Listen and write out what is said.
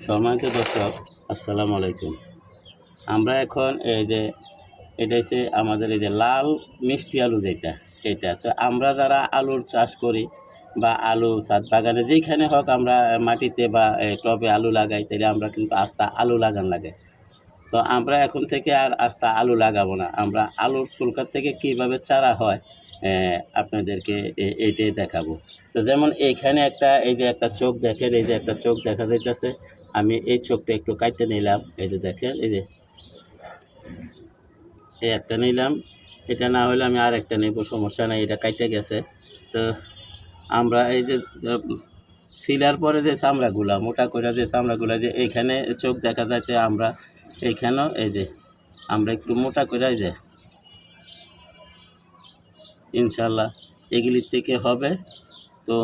সম্মানিত দর্শক, আসসালামু আলাইকুম। আমরা এখন এই যে এটা হচ্ছে আমাদের এই যে লাল মিষ্টি আলু, এটা তো আমরা যারা আলুর চাষ করি বা আলু ছাদ বাগানে যেখানে হোক আমরা মাটিতে বা টবে আলু লাগাই, তাহলে আমরা কিন্তু আস্তা আলু লাগান লাগে। তো আমরা এখন থেকে আর আস্তা আলু লাগাবো না। আমরা আলুর ফুলকার থেকে কীভাবে চারা হয় আপনাদেরকে এইটাই দেখাবো। তো যেমন এইখানে এই যে একটা চোখ দেখেন, এই যে একটা চোখ দেখা যাইতেছে। আমি এই চোখটা একটু কাটতে নিলাম। এই যে দেখেন, এই যে এই একটা নিলাম, এটা না হলে আমি আর একটা নেব, সমস্যা নেই, এটা কাটতে গেছে। তো আমরা এই যে সিলার পরে যে চামড়াগুলা মোটা করে যে চামড়াগুলা যে এইখানে চোখ দেখা যাচ্ছে, আমরা এইখানেও এই যে আমরা একটু মোটা করে যে ইনশাল্লাহ এগুলির থেকে হবে। তো